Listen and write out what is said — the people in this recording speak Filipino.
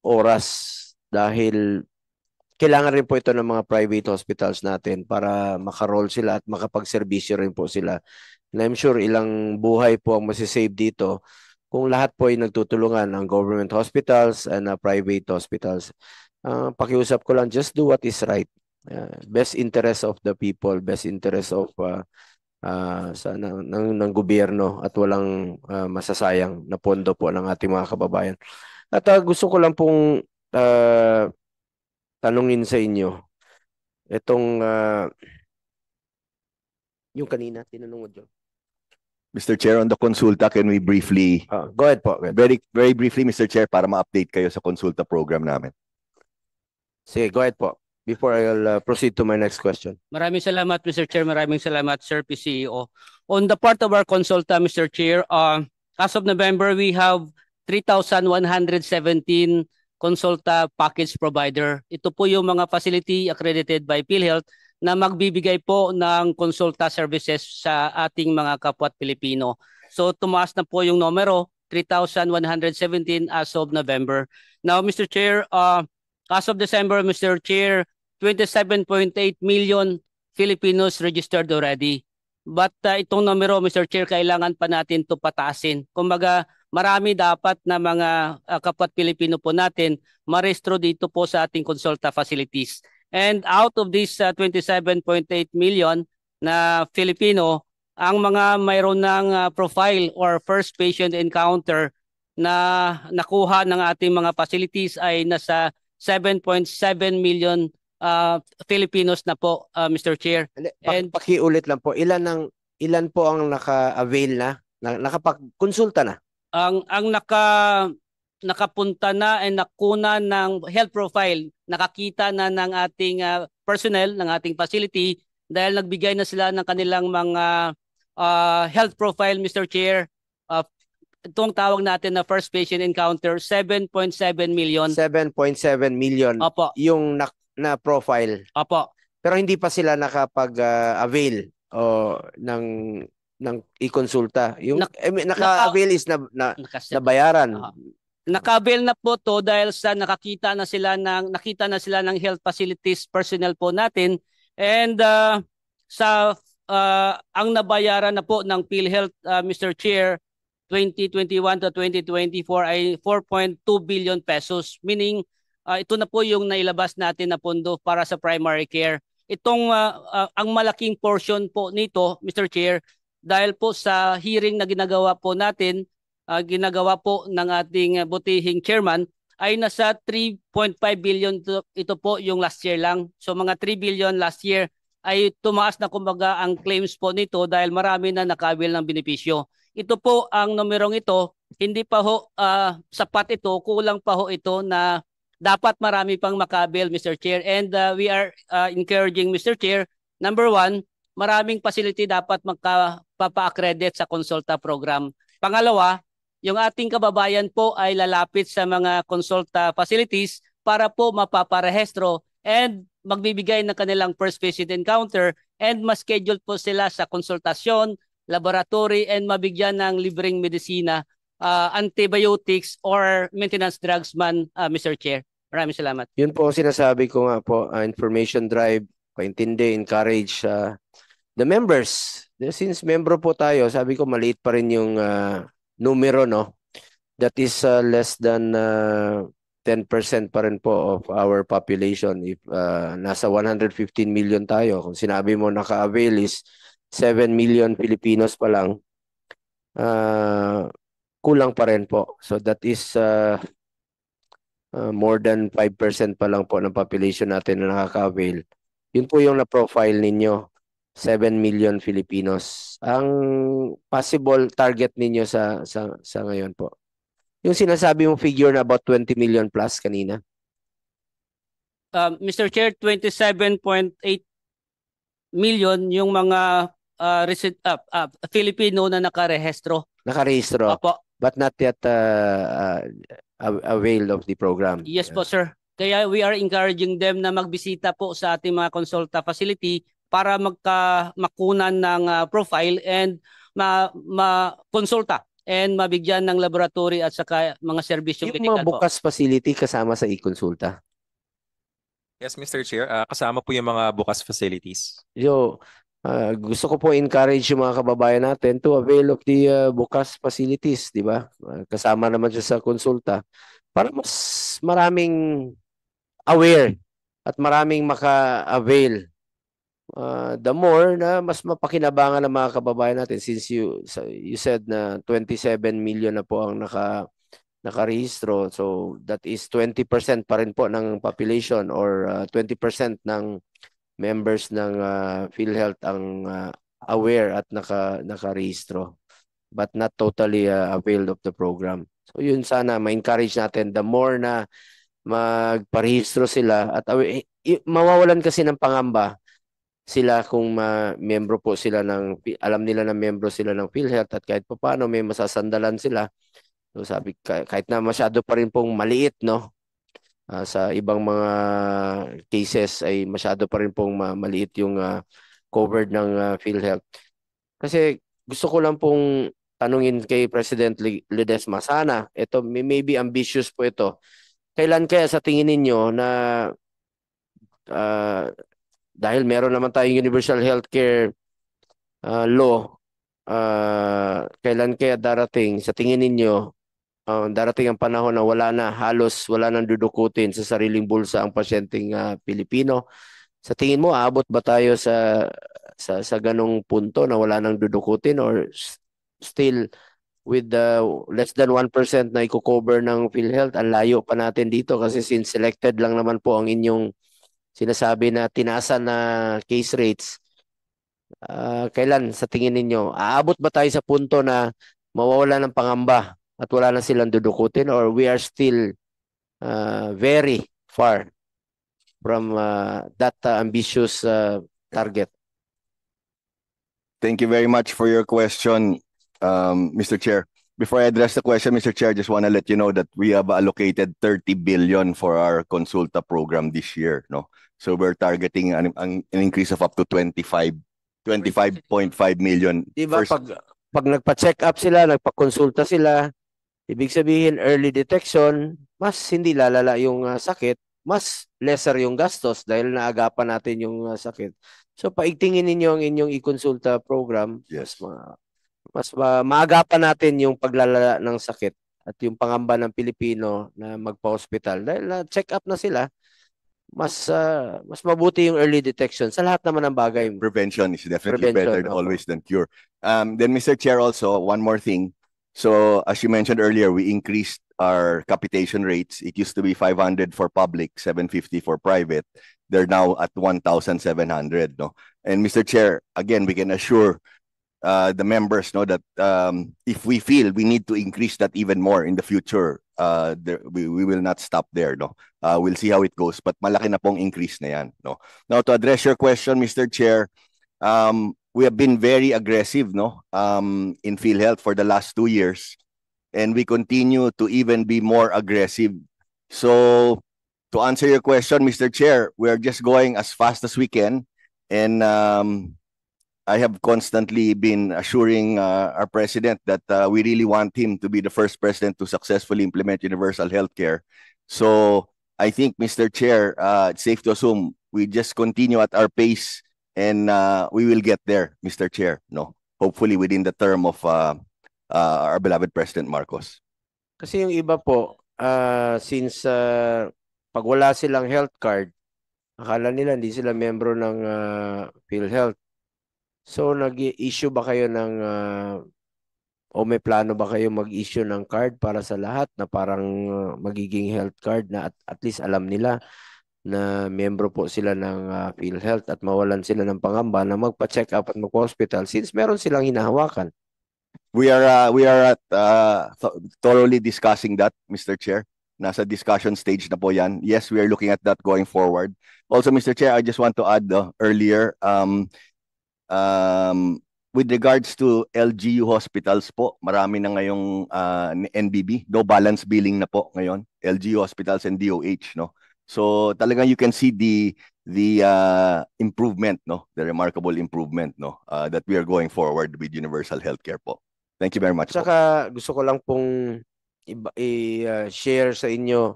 oras dahil kailangan rin po ito ng mga private hospitals natin para makaroll sila at makapagserbisyo rin po sila. And I'm sure ilang buhay po ang masisave dito kung lahat po ay nagtutulungan ng government hospitals and private hospitals. Pakiusap ko lang, just do what is right. Best interest of the people, best interest of ng gobyerno at walang masasayang na pondo po ng ating mga kababayan. At gusto ko lang pong tanungin sa inyo itong yung kanina tinanong mo, Joe. Mr. Chair, on the consulta, can we briefly, Go ahead po. Go ahead. very briefly, Mr. Chair, para ma-update kayo sa consulta program namin. Sige, go ahead po. Before I'll proceed to my next question. Maraming salamat, Mr. Chair. Maraming salamat, Sir PCEO. On the part of our consulta, Mr. Chair, as of November, we have 3,117 consulta package provider. Ito po yung mga facility accredited by PhilHealth na magbibigay po ng consulta services sa ating mga kapwa't Pilipino. So tumaas na po yung numero, 3,117 as of November. Now, Mr. Chair, as of December, Mr. Chair, 27.8 million Filipinos registered already. But itong numero, Mr. Chair, kailangan pa natin ito pataasin. Kumbaga, marami dapat na mga kapat Pilipino po natin marehistro dito po sa ating consulta facilities. And out of this 27.8 million na Filipino, ang mga mayroon ng profile or first patient encounter na nakuha ng ating mga facilities ay nasa 7.7 million Filipinos na po, Mr. Chair. And pakiulit lang po, ilan po ang naka-avail na, nakapag-konsulta na? Ang nakapunta na and nakuna ng health profile, nakakita na ng ating personnel, ng ating facility dahil nagbigay na sila ng kanilang mga health profile, Mr. Chair. Itong tawag natin na first patient encounter, 7.7 million. 7.7 million. Opo. Yung na profile. Opo. Pero hindi pa sila nakapag-avail ng i-konsulta. Yung naka-avail is nabayaran. Naka-avail na po to dahil sa nakita na sila ng health facilities personnel po natin, and ang nabayaran na po ng PhilHealth, Mr. Chair, 2021 to 2024 ay 4.2 billion pesos, meaning ito na po yung nailabas natin na pondo para sa primary care. Itong ang malaking portion po nito, Mr. Chair, dahil po sa hearing na ginagawa po natin, ginagawa po ng ating butihing chairman, ay nasa 3.5 billion ito po yung last year lang. So mga 3 billion last year ay tumaas na kumbaga ang claims po nito dahil marami na naka-avail ng benepisyo. Ito po ang numerong ito, hindi pa ho sapat ito, kulang pa ho ito na dapat marami pang maka-avail, Mr. Chair. And we are encouraging, Mr. Chair, number one, maraming facility dapat magpapa-accredit sa consulta program. Pangalawa, yung ating kababayan po ay lalapit sa mga consulta facilities para po mapaparehistro and magbibigay ng kanilang first patient encounter and ma-schedule po sila sa konsultasyon, laboratory, and mabigyan ng libreng medisina, antibiotics or maintenance drugs man, Mr. Chair. Maraming salamat. Yun po sinasabi ko nga po, information drive, paintindi, encourage the members. Since member po tayo, sabi ko maliit pa rin yung numero, no? That is less than 10% pa rin po of our population. If nasa 115 million tayo, kung sinabi mo naka-avail is 7 million Filipinos pa lang, kulang pa rin po. So that is more than 5% pa lang po ng population natin na nakaka-avail. Yun po yung na-profile ninyo. 7 million Filipinos. Ang possible target ninyo sa ngayon po. Yung sinasabi mong figure na about 20 million plus kanina. Mr. Chair, 27.8 million yung mga Filipino na nakarehistro. Nakarehistro. Opo. But not yet availed of the program. Yes po, sir. Kaya we are encouraging them na magbisita po sa ating mga consulta facility para makunan ng profile and makonsulta and mabigyan ng laboratory at saka mga serbisyong Yung mga medical po. bukas facility kasama sa e-consulta. Yes, Mr. Chair. Kasama po yung mga bukas facilities. Gusto ko po encourage yung mga kababayan natin to avail of the bukas facilities, di ba? Kasama naman siya sa konsulta para mas maraming aware at maraming maka-avail. The more na mas mapakinabangan ng mga kababayan natin since you said na 27 million na po ang nakarehistro. So that is 20% pa rin po ng population or 20% ng members ng PhilHealth ang aware at nakarehistro but not totally availed of the program. So yun sana ma-encourage natin the more na magparehistro sila at mawawalan kasi ng pangamba sila kung membro po sila alam nila na membro sila ng PhilHealth at kahit paano may masasandalan sila. So sabi kahit na masyado pa rin pong maliit, no? Sa ibang mga cases ay masyado pa rin pong maliit yung covered ng PhilHealth. Kasi gusto ko lang pong tanungin kay President Ledesma, sana ito maybe ambitious po ito. Kailan kaya sa tingin ninyo na dahil meron naman tayong universal healthcare law, kailan kaya darating sa tingin ninyo darating ang panahon na halos wala nang dudukutin sa sariling bulsa ang pasyenteng Pilipino? Sa tingin mo, aabot ba tayo sa ganong punto na wala nang dudukutin or still with the less than 1% na i-cover ng PhilHealth, ang layo pa natin dito kasi since selected lang naman po ang inyong sinasabi na tinaasan na case rates. Kailan sa tingin ninyo, aabot ba tayo sa punto na mawawala ng pangamba at wala na silang dudukutin or we are still very far from that ambitious target? Thank you very much for your question, Mr. Chair. Before I address the question, Mr. Chair, I just want to let you know that we have allocated 30 billion for our Consulta program this year, no? So we're targeting an increase of up to 25.5 million. Diba pag nagpa-check up sila, nagpa-consulta sila, ibig sabihin early detection, mas hindi lalala yung sakit, mas lesser yung gastos dahil naagapan natin yung sakit. So paigtingin ninyo ang inyong i-consulta program, Yes. mas maagapan natin yung paglalala ng sakit at yung pangamba ng Pilipino na magpa-hospital dahil na-check up na sila. Mas mabuti yung early detection sa lahat naman ng bagay. Prevention is definitely better always than cure. Then Mr. Chair, also one more thing. So as you mentioned earlier, we increased our capitation rates. It used to be 500 for public, 750 for private. They're now at 1,700. No? And Mr. Chair, again, we can assure the members know that if we feel we need to increase that even more in the future, we will not stop there. No? We'll see how it goes. But malaki na pong increase na yan. No? Now, to address your question, Mr. Chair, we have been very aggressive, no, in PhilHealth for the last 2 years, and we continue to even be more aggressive. So, to answer your question, Mr. Chair, we are just going as fast as we can, and I have constantly been assuring our president that we really want him to be the first president to successfully implement universal healthcare. So, I think, Mr. Chair, it's safe to assume we just continue at our pace. And we will get there, Mr. Chair, no? Hopefully within the term of our beloved President Marcos. Kasi yung iba po, since pag wala silang health card, akala nila hindi sila membro ng PhilHealth. So nag-issue ba kayo ng o may plano ba kayo mag-issue ng card para sa lahat na parang magiging health card na at least alam nila na membro po sila ng PhilHealth at mawalan sila ng pangamba na magpa-check up at magpa-hospital since meron silang hinahawakan? We are thoroughly discussing that, Mr. Chair. Nasa discussion stage na po yan. Yes, we are looking at that going forward. Also, Mr. Chair, I just want to add earlier, with regards to LGU hospitals po, marami na ngayong NBB, no balance billing na po ngayon, LGU hospitals and DOH, no? So talagang you can see the improvement, no, the remarkable improvement, no, that we are going forward with universal healthcare po. Thank you very much. Saka gusto ko lang pong i-share sa inyo